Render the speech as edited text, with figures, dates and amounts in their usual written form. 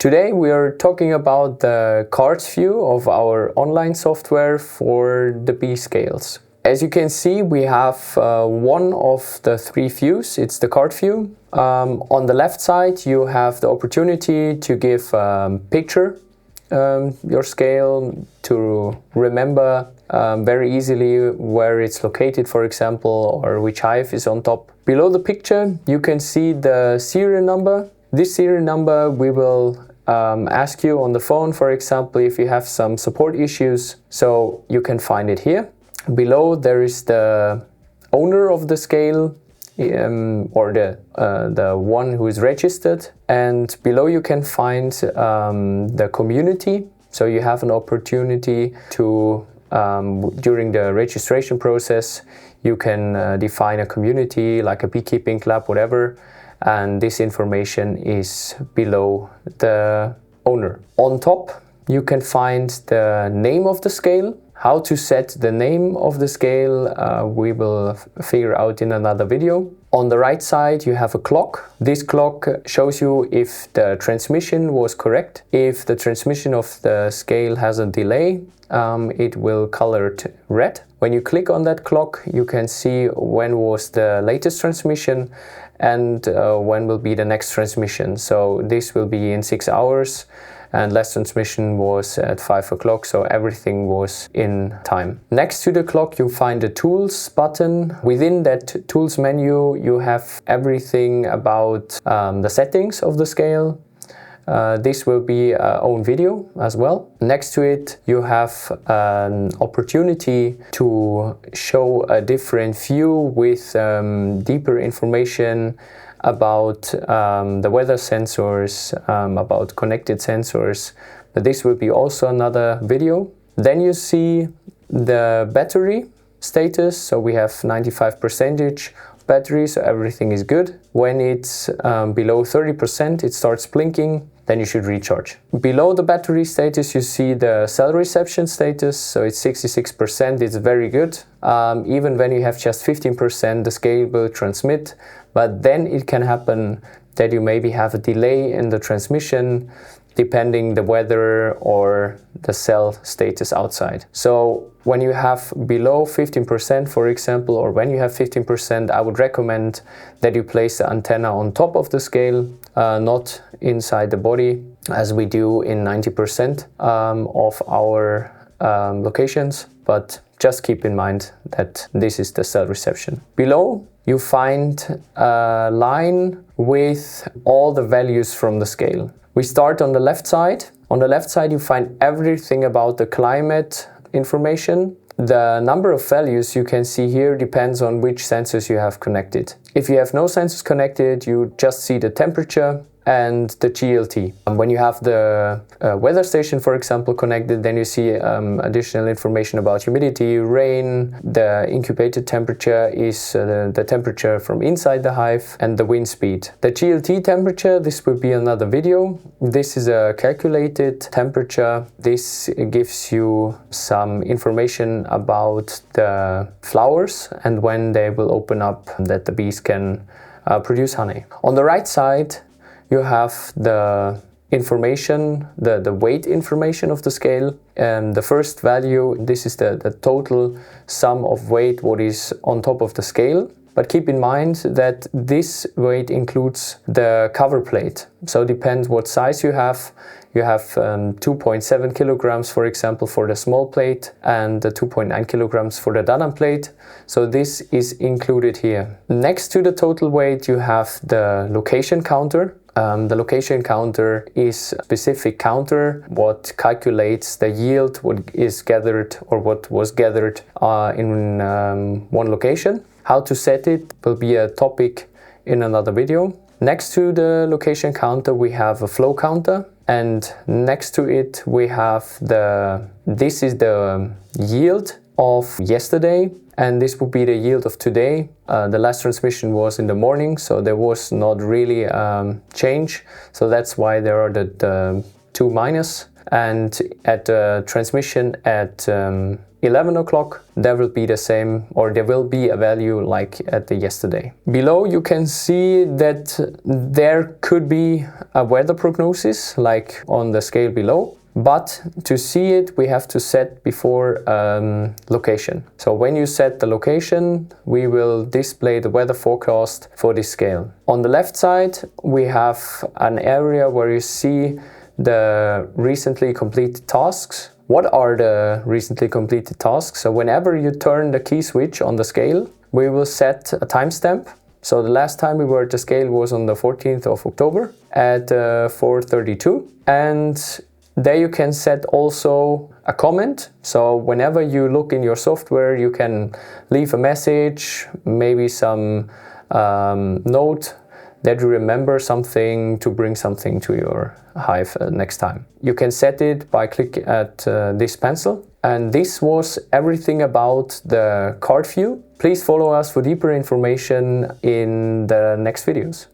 Today we are talking about the cards view of our online software for the B-scales. As you can see, we have one of the three views. It's the card view. On the left side you have the opportunity to give a picture your scale, to remember very easily where it's located, for example, or which hive is on top. Below the picture you can see the serial number. This serial number we will ask you on the phone, for example, if you have some support issues, so you can find it here. Below there is the owner of the scale, or the one who is registered, and below you can find the community. So you have an opportunity to during the registration process you can define a community like a beekeeping club, whatever, and this information is below the owner. On top you can find the name of the scale. How to set the name of the scale we will figure out in another video. On the right side you have a clock. This clock shows you if the transmission was correct. If the transmission of the scale has a delay, it will color it red. When you click on that clock you can see when was the latest transmission and when will be the next transmission. So this will be in 6 hours. And last transmission was at 5 o'clock, so everything was in time. Next to the clock you find the tools button. Within that tools menu you have everything about the settings of the scale. This will be our own video as well. Next to it you have an opportunity to show a different view with deeper information about the weather sensors, about connected sensors, but this will be also another video. Then you see the battery status, so we have 95% battery, so everything is good. When it's below 30% it starts blinking, then you should recharge. Below the battery status you see the cell reception status, so it's 66%, it's very good. Even when you have just 15% the scale will transmit, but then it can happen that you maybe have a delay in the transmission depending the weather or the cell status outside. So when you have below 15%, for example, or when you have 15%, I would recommend that you place the antenna on top of the scale, not inside the body, as we do in 90% of our locations, but just keep in mind that this is the cell reception. Below you find a line with all the values from the scale. We start on the left side. On the left side you find everything about the climate information. The number of values you can see here depends on which sensors you have connected. If you have no sensors connected, you just see the temperature and the GLT. When you have the weather station, for example, connected, then you see additional information about humidity, rain, the incubated temperature is the temperature from inside the hive, and the wind speed. The GLT temperature, this will be another video. This is a calculated temperature. This gives you some information about the flowers and when they will open up, that the bees can produce honey. On the right side you have the information, the weight information of the scale. The first value, this is the total sum of weight what is on top of the scale. But keep in mind that this weight includes the cover plate. So depends what size you have. You have 2.7 kilograms, for example, for the small plate, and 2.9 kilograms for the Danan plate. So this is included here. Next to the total weight you have the location counter. The location counter is a specific counter what calculates the yield, what is gathered or what was gathered in one location. How to set it will be a topic in another video. Next to the location counter we have a flow counter, and next to it we have this is the yield of yesterday, and this would be the yield of today. The last transmission was in the morning, so there was not really change, so that's why there are the two minus. And at the transmission at 11 o'clock, there will be the same, or there will be a value like at the yesterday. Below you can see that there could be a weather prognosis like on the scale below. But to see it, we have to set before location. So when you set the location, we will display the weather forecast for this scale. On the left side, we have an area where you see the recently completed tasks. What are the recently completed tasks? So whenever you turn the key switch on the scale, we will set a timestamp. So the last time we were at the scale was on the 14th of October at 4:32. And there you can set also a comment. So whenever you look in your software, you can leave a message, maybe some note that you remember something to bring something to your hive next time. You can set it by clicking at this pencil. And this was everything about the card view. Please follow us for deeper information in the next videos.